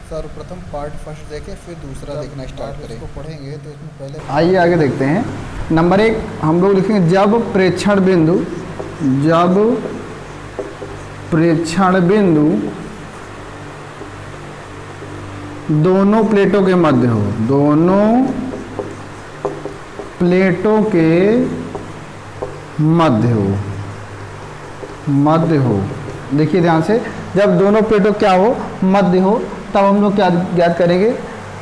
सर्वप्रथम part first देखें फिर दूसरा देखना स्टार्ट करें। इसको पढ़ेंगे तो इसमें पहले आइए आगे देखते हैं। नंबर 1 हम लोग लिखेंगे जब प्रेक्षण बिंदु दोनों प्लेटों के मध्य हो, दोनों प्लेटों के मध्य हो। देखिए ध्यान से, जब दोनों प्लेटों क्या हो, मध्य हो, तब हम लोग क्या ज्ञात करेंगे,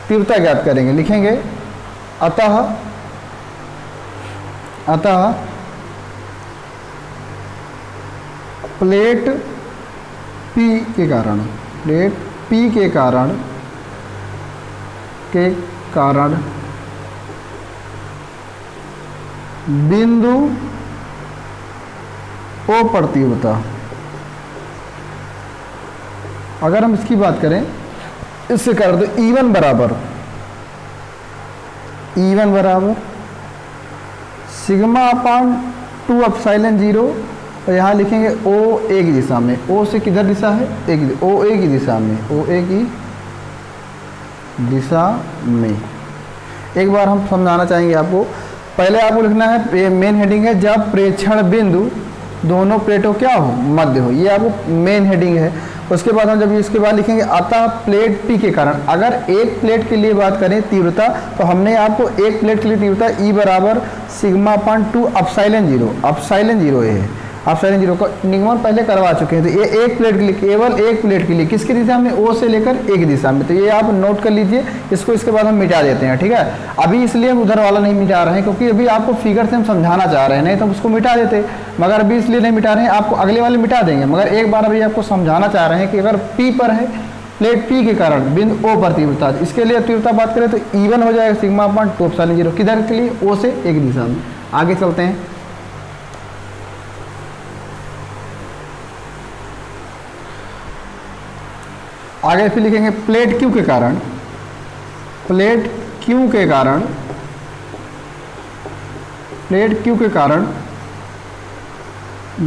तीव्रता ज्ञात करेंगे। लिखेंगे अतः प्लेट P के कारण बिंदु O पर तीव्रता। अगर हम इसकी बात करें, इससे कर दो E1 बराबर सिग्मा अपान 2 एप्सिलॉन 0, और यहाँ लिखेंगे O A की दिशा में। O से किधर दिशा है, OA की दिशा में। एक बार हम समझाना चाहेंगे आपको। पहले आपको लिखना है, ये मेन हेडिंग है, जब प्रेक्षण बिंदु दोनों प्लेटों क्या हो, मध्य हो। ये आपको मेन हेडिंग है। उसके बाद हम जब इसके बाद लिखेंगे अतः प्लेट P के कारण। अगर एक प्लेट के लिए बात करें तीव्रता, तो हमने आपको एक प्लेट के लिए तीव्रता E बराबर सिग्मा अपान 2 एप्सिलॉन 0 है। एप्सिलॉन 0 का निगमन पहले करवा चुके हैं। तो ये एक प्लेट के लिए, केवल एक प्लेट के लिए, किसकी दिशा में, O से लेकर A की दिशा में। तो ये आप नोट कर लीजिए इसको। इसके बाद हम मिटा देते हैं, ठीक है। अभी इसलिए हम उधर वाला नहीं मिटा रहे हैं क्योंकि अभी आपको फिगर से हम समझाना चाह रहे हैं, नहीं तो उसको मिटा देते। मगर अभी इसलिए नहीं मिटा रहे हैं, आपको अगले वाले मिटा देंगे। मगर एक बार अभी आपको समझाना चाह रहे हैं कि अगर P पर है, प्लेट P के कारण बिंदु O पर तीव्रता, इसके लिए तीव्रता बात करें तो E1 हो जाएगा सिग्मा अपान 2 एप्सिलॉन 0। किधर के लिए, O से A की दिशा में। आगे चलते हैं। आगे फिर लिखेंगे प्लेट Q के कारण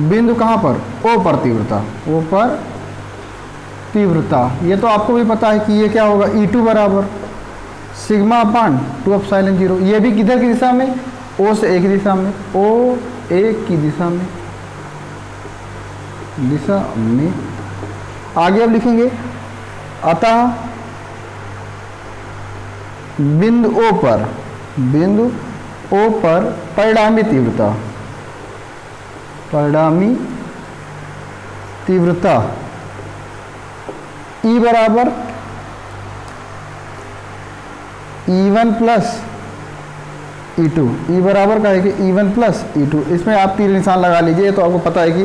बिंदु कहाँ पर, O पर तीव्रता। ये तो आपको भी पता है कि ये क्या होगा, E2 बराबर सिग्मा अपान 2 एप्सिलॉन 0। ये भी किधर की दिशा में, O से A की दिशा में, आगे अब लिखेंगे अतः बिंदु O पर परिणामी तीव्रता E बराबर E1 प्लस E2। E बराबर का है कि E1 प्लस E2। इसमें आप तीर निशान लगा लीजिए। तो आपको पता है कि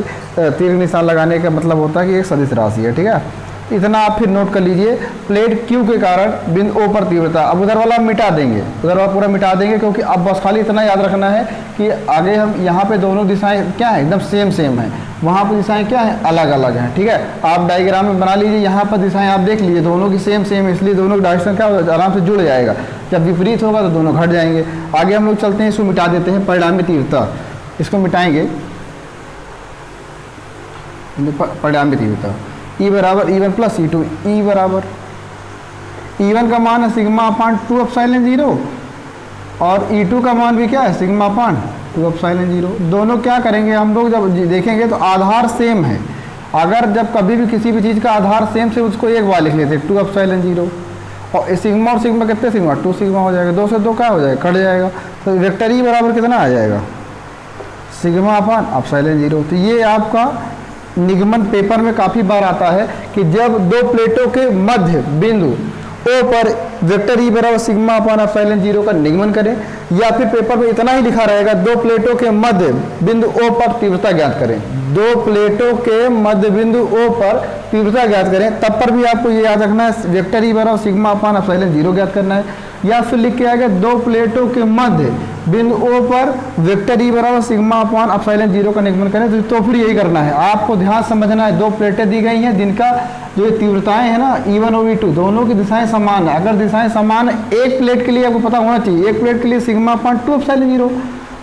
तीर निशान लगाने का मतलब होता है कि एक सदिश राशि है, ठीक है। इतना आप फिर नोट कर लीजिए। प्लेट Q के कारण बिंदु O पर तीव्रता। अब उधर वाला मिटा देंगे, पूरा मिटा देंगे, क्योंकि अब बस खाली इतना याद रखना है कि आगे हम यहाँ पे दोनों दिशाएं क्या है, एकदम सेम है। वहाँ पर दिशाएं क्या है, अलग अलग हैं, ठीक है। आप डायग्राम में बना लीजिए। यहाँ पर दिशाएं आप देख लीजिए, दोनों की सेम है, इसलिए दोनों की डायरेक्शन क्या होगा, आराम से जुड़ जाएगा। जब विपरीत होगा तो दोनों घट जाएंगे। आगे हम लोग चलते हैं, इसको मिटा देते हैं। परिणामी तीव्रता, इसको मिटाएंगे। परिणामी तीव्रता E बराबर E1 प्लस E2। E बराबर E1 का मान है सिग्मा अपान 2 एप्सिलॉन 0, और E2 का मान भी क्या है, सिग्मा अपान 2 एप्सिलॉन 0। दोनों क्या करेंगे, हम लोग जब देखेंगे तो आधार सेम है। अगर जब कभी भी किसी भी चीज़ का आधार सेम से, उसको एक बार लिख लेते हैं 2 एप्सिलॉन 0। और सिग्मा और सिग्मा कितने, सिग्मा 2 सिग्मा हो जाएगा। 2 से 2 क्या हो जाएगा, कट जाएगा। तो वेक्टर E बराबर कितना आ जाएगा, सिग्मा अपान एप्सिलॉन 0। तो ये आपका निगमन पेपर में काफ़ी बार आता है कि जब दो प्लेटों के मध्य बिंदु O पर वेक्टर E बराबर सिग्मा अपान एप्सिलॉन 0 का निगमन करें, या फिर पेपर में इतना ही लिखा रहेगा दो प्लेटों के मध्य बिंदु O पर तीव्रता ज्ञात करें। दो प्लेटों के मध्य बिंदु O पर तीव्रता ज्ञात करें, तब पर भी आपको ये याद रखना है वेक्टर E बराबर सिग्मा अपान एप्सिलॉन 0 ज्ञात करना है। या फिर लिख के आएगा दो प्लेटों के मध्य बिंदु O पर वेक्टर E बराबर सिग्मा अपान एप्सिलॉन 0 का निगमन करें। तो फिर यही करना है, आपको ध्यान समझना है। दो प्लेटें दी गई हैं जिनका जो तीव्रताएं हैं ना, E1 और E2, दोनों की दिशाएं समान है। अगर दिशाएं समान है, एक प्लेट के लिए आपको पता होना चाहिए, एक प्लेट के लिए सिग्मा अपान 2 एप्सिलॉन 0,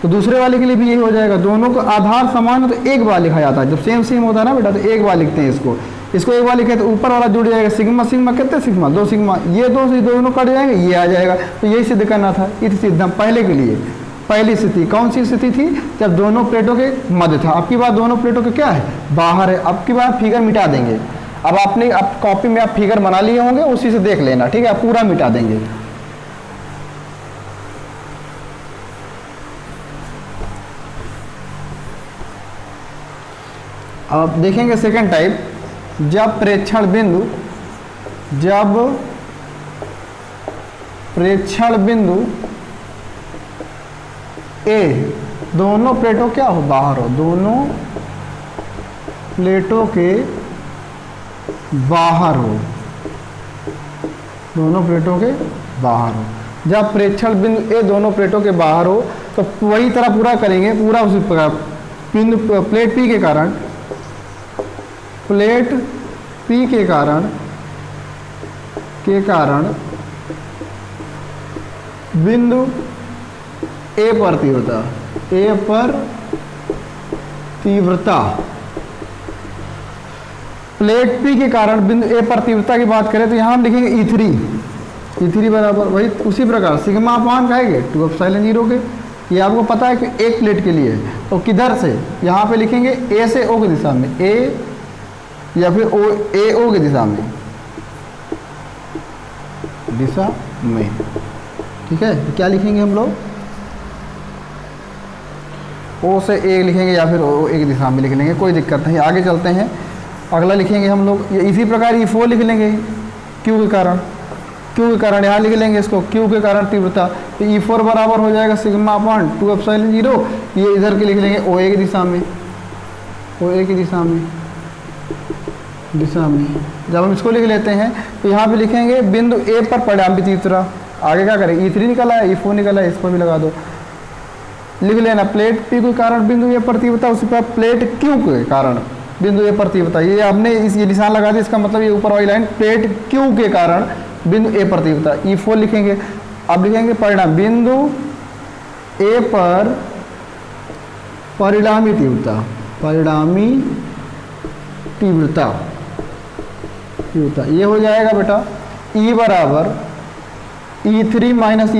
तो दूसरे वाले के लिए भी यही हो जाएगा। दोनों का आधार समान है तो एक बार लिखा जाता है। जब सेम होता है ना बेटा, तो एक बार लिखते हैं इसको। इसको एक बार लिखे तो ऊपर वाला जुड़ जाएगा, सिग्मा सिग्मा कितने सिग्मा, 2 सिग्मा, ये दो से दोनों कट जाएंगे, ये आ जाएगा। तो यही सिद्ध करना था इस सिद्धांत पहले के लिए। पहली स्थिति कौन सी स्थिति थी, जब दोनों प्लेटों के मध्य था। अब की बात दोनों प्लेटों के क्या है, बाहर है। अब की बात फिगर मिटा देंगे। अब आपने अब कॉपी में आप फिगर बना लिए होंगे, उसी से देख लेना, ठीक है, पूरा मिटा देंगे। अब देखेंगे सेकंड टाइप, जब प्रेक्षण बिंदु ए दोनों प्लेटों क्या हो, बाहर हो, दोनों प्लेटों के बाहर हो, दोनों प्लेटों के बाहर हो। जब प्रेक्षण बिंदु ए दोनों प्लेटों के बाहर हो तो वही तरह पूरा करेंगे, पूरा उसी प्रकार बिंदु प्लेट पी के कारण, प्लेट पी के कारण बिंदु ए पर तीव्रता, प्लेट पी के कारण बिंदु ए पर तीव्रता की बात करें तो यहाँ हम लिखेंगे E3 बराबर वही उसी प्रकार सिग्मा अपान कहेंगे 2 एप्सिलॉन 0 के। ये आपको पता है कि एक प्लेट के लिए है, तो किधर से यहाँ पे लिखेंगे ए से ओ की दिशा में, ए या फिर ओ ए ओ की दिशा में, ठीक है। तो क्या लिखेंगे हम लोग, ओ से ए लिखेंगे या फिर ओ ए की दिशा में लिख लेंगे, कोई दिक्कत नहीं। आगे चलते हैं, अगला लिखेंगे हम लोग ये इसी प्रकार E4 लिख लेंगे, क्यू के कारण यहाँ लिख लेंगे इसको, क्यू के कारण तीव्रता। तो E4 बराबर हो जाएगा सिग्मा अपान 2 एप्सिलॉन 0, ये इधर के लिख लेंगे OA की दिशा में, OA की दिशा में। जब हम इसको लिख लेते हैं तो यहाँ पे लिखेंगे बिंदु ए पर परिणामी तीव्रता। आगे क्या करें, E3 निकला है, E4 निकला है, इस पर भी लगा दो, लिख लेना प्लेट पी के कारण बिंदु ए पर तीव्रता, उसी पर प्लेट क्यू के कारण बिंदु ए पर तीव्रता। ये आपने ये निशान लगा दिया, इसका मतलब ये ऊपर वाली लाइन प्लेट क्यू के कारण बिंदु ए पर तीव्रता। E4 लिखेंगे। अब लिखेंगे परिणाम बिंदु ए पर परिणामी तीव्रता, ये हो जाएगा बेटा E बराबर E3 माइनस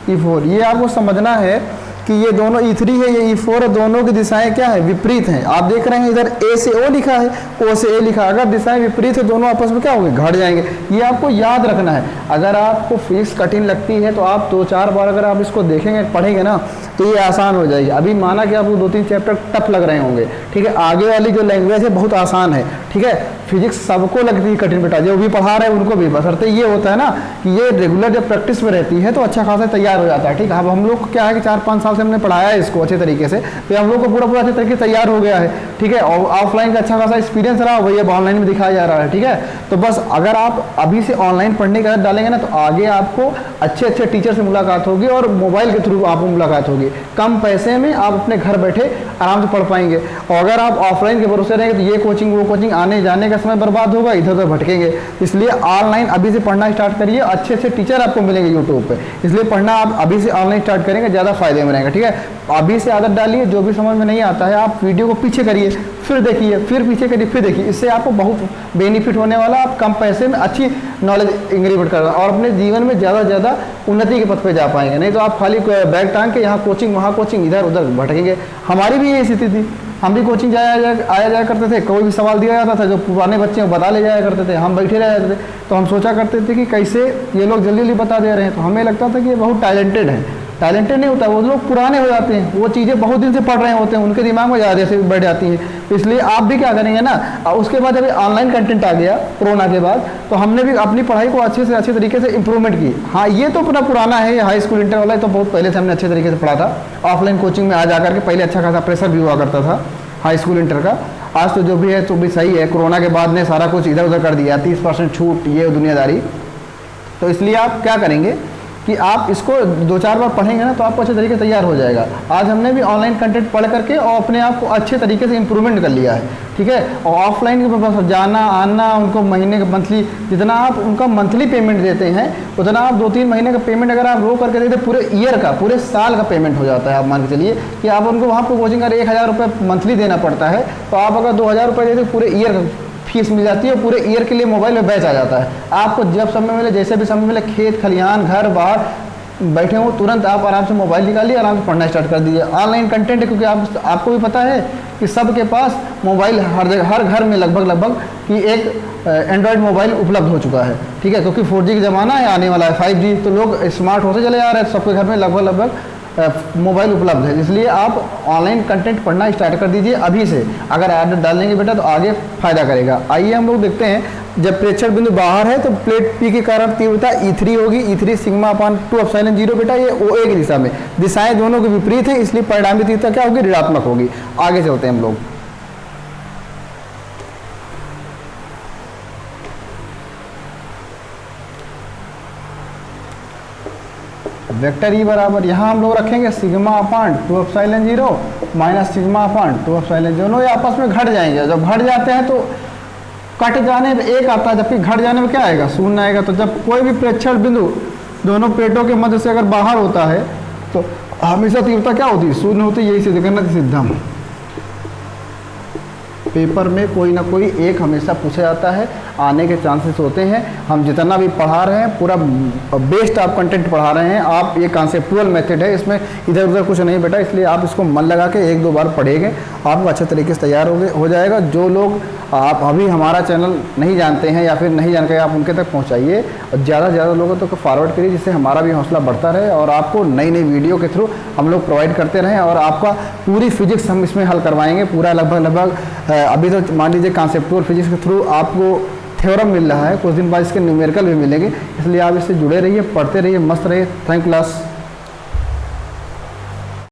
E4। ये आपको समझना है कि ये दोनों E3 है, ये E4 है, दोनों की दिशाएं क्या है, विपरीत हैं। आप देख रहे हैं इधर A से O लिखा है, O से A लिखा है, अगर दिशाएं विपरीत है दोनों आपस में क्या होंगे, घट जाएंगे। ये आपको याद रखना है। अगर आपको फिजिक्स कठिन लगती है तो आप 2-4 बार अगर आप इसको देखेंगे पढ़ेंगे ना तो ये आसान हो जाएगी। अभी माना कि आपको 2-3 चैप्टर टफ लग रहे होंगे, ठीक है, आगे वाली जो लैंग्वेज है बहुत आसान है, ठीक है। फिजिक्स सबको लगती है कठिन बेटा, जो भी पढ़ा रहे हैं उनको भी, बशर्ते ये होता है ना कि ये रेगुलर जब प्रैक्टिस में रहती है तो अच्छा खासा तैयार हो जाता है, ठीक है। अब हम लोग को क्या है कि 4-5 साल से हमने पढ़ाया है इसको अच्छे तरीके से, तो हम लोग को पूरा अच्छे तरीके से तैयार हो गया है, ठीक है। और ऑफलाइन का अच्छा खासा एक्सपीरियंस रहा, वही अब ऑनलाइन में दिखाया जा रहा है, ठीक है। तो बस अगर आप अभी से ऑनलाइन पढ़ने की आदत डालेंगे ना तो आगे आपको अच्छे टीचर से मुलाकात होगी और मोबाइल के थ्रू आपको मुलाकात होगी, कम पैसे में आप अपने घर बैठे आराम से पढ़ पाएंगे। और अगर आप ऑफलाइन के भरोसे रहेंगे तो ये कोचिंग वो कोचिंग आने जाने का समय बर्बाद होगा, इधर उधर भटकेंगे। इसलिए ऑनलाइन अभी से पढ़ना स्टार्ट करिए, अच्छे टीचर आपको मिलेंगे यूट्यूब पे, इसलिए पढ़ना आप अभी से ऑनलाइन स्टार्ट करेंगे, ज़्यादा फायदे में रहेंगे, ठीक है। अभी से आदत डालिए, जो भी समझ में नहीं आता है आप वीडियो को पीछे करिए, फिर देखिए, फिर पीछे करिए, फिर देखिए, इससे आपको बहुत बेनिफिट होने वाला, आप कम पैसे में अच्छी नॉलेज इंक्रीमेंट कर और अपने जीवन में ज़्यादा से ज़्यादा उन्नति के पथ पे जा पाएंगे। नहीं तो आप खाली बैग टांग के यहाँ कोचिंग वहाँ कोचिंग इधर उधर भटकेंगे। हमारी भी ये स्थिति थी, हम भी कोचिंग आया जाया करते थे, कोई भी सवाल दिया जाता था जो पुराने बच्चे बता ले जाया करते थे, हम बैठे रह जाते थे, तो हम सोचा करते थे कि कैसे ये लोग जल्दी बता दे रहे हैं। तो हमें लगता था कि ये बहुत टैलेंटेड है। टैलेंटेड नहीं होता, वो लोग पुराने हो जाते हैं, वो चीज़ें बहुत दिन से पढ़ रहे होते हैं, उनके दिमाग में ज़्यादा से बैठ जाती हैं। तो इसलिए आप भी क्या करेंगे ना, उसके बाद जब ऑनलाइन कंटेंट आ गया कोरोना के बाद, तो हमने भी अपनी पढ़ाई को अच्छे से अच्छे तरीके से इंप्रूवमेंट की। हाँ, ये तो पूरा पुराना है, हाई स्कूल इंटर वाला, तो बहुत पहले से हमने अच्छे तरीके से पढ़ा था। ऑफलाइन कोचिंग में आ जा करके पहले अच्छा खासा प्रेशर भी हुआ करता था हाई स्कूल इंटर का। आज तो जो भी है तो भी सही है, कोरोना के बाद ने सारा कुछ इधर उधर कर दिया, 30% छूट, ये दुनियादारी। तो इसलिए आप क्या करेंगे, कि आप इसको 2-4 बार पढ़ेंगे ना तो आपको अच्छे तरीके से तैयार हो जाएगा। आज हमने भी ऑनलाइन कंटेंट पढ़ करके और अपने आप को अच्छे तरीके से इम्प्रूवमेंट कर लिया है, ठीक है। और ऑफलाइन के पास जाना आना, उनको महीने का मंथली, जितना आप उनका मंथली पेमेंट देते हैं उतना आप 2-3 महीने का पेमेंट अगर आप रो करके देते पूरे ईयर का, पूरे साल का पेमेंट हो जाता है। आप मान के चलिए कि आप उनको वहाँ पर कोचिंग का 1000 रुपये मंथली देना पड़ता है, तो आप अगर 2000 रुपये देते पूरे ईयर का फीस मिल जाती है, पूरे ईयर के लिए मोबाइल में बैच आ जाता है। आपको जब समय मिले, जैसे भी समय मिले, खेत खलिहान घर बाहर बैठे हो, तुरंत आप आराम से मोबाइल निकालिए, आराम से पढ़ना स्टार्ट कर दीजिए। ऑनलाइन कंटेंट है, क्योंकि आपको भी पता है कि सबके पास मोबाइल हर जगह, हर घर में लगभग कि एक एंड्रॉयड मोबाइल उपलब्ध हो चुका है, ठीक है। क्योंकि 4G का ज़माना है, आने वाला है 5G, तो लोग स्मार्ट होते चले जा रहे हैं, सबके घर में लगभग मोबाइल उपलब्ध है। इसलिए आप ऑनलाइन कंटेंट पढ़ना स्टार्ट कर दीजिए अभी से। अगर आदत डाल देंगे बेटा तो आगे फायदा करेगा। आइए हम लोग देखते हैं, जब प्रेक्षक बिंदु बाहर है तो प्लेट पी के कारण तीव्रता E3 होगी, E3 सिग्मा अपान 2 एप्सिलॉन 0 बेटा, ये OA की दिशा में, दिशाएं दोनों के विपरीत है, इसलिए परिणामी तीव्रता क्या होगी, ऋणात्मक होगी। आगे चलते हैं हम लोग। वेक्टर ई बराबर यहाँ हम लोग रखेंगे सिग्मा अपान 2 एप्सिलॉन 0 माइनस सिग्मा अपान 2 एप्सिलॉन 0। दोनों ये आपस में घट जाएंगे। जब घट जाते हैं तो कट जाने में 1 आता है, जबकि घट जाने में क्या आएगा, 0 आएगा। तो जब कोई भी प्रेक्षण बिंदु दोनों प्लेटों के मध्य से अगर बाहर होता है तो हमेशा तीव्रता क्या होती है, 0 होती है। यही सिद्ध करना सिद्धम। पेपर में कोई ना कोई एक हमेशा पूछा जाता है, आने के चांसेस होते हैं। हम जितना भी पढ़ा रहे हैं पूरा बेस्ट आप कंटेंट पढ़ा रहे हैं। आप ये कॉन्सेप्चुअल मेथड है, इसमें इधर उधर कुछ नहीं बेटा, इसलिए आप इसको मन लगा के 1-2 बार पढ़ेंगे, आपको अच्छे तरीके से तैयार हो जाएगा। जो लोग आप अभी हमारा चैनल नहीं जानते हैं या फिर नहीं जानकर आप उनके तक पहुंचाइए और ज़्यादा से ज़्यादा लोगों तक फॉरवर्ड करिए, जिससे हमारा भी हौसला बढ़ता रहे और आपको नई नई वीडियो के थ्रू हम लोग प्रोवाइड करते रहें। और आपका पूरी फिजिक्स हम इसमें हल करवाएंगे, पूरा लगभग अभी तो मान लीजिए कॉन्सेप्चुअल फिजिक्स के थ्रू आपको थ्योरम मिल रहा है, कुछ दिन बाद इसके न्यूमेरिकल भी मिलेंगे। इसलिए आप इससे जुड़े रहिए, पढ़ते रहिए, मस्त रहिए। Thank class.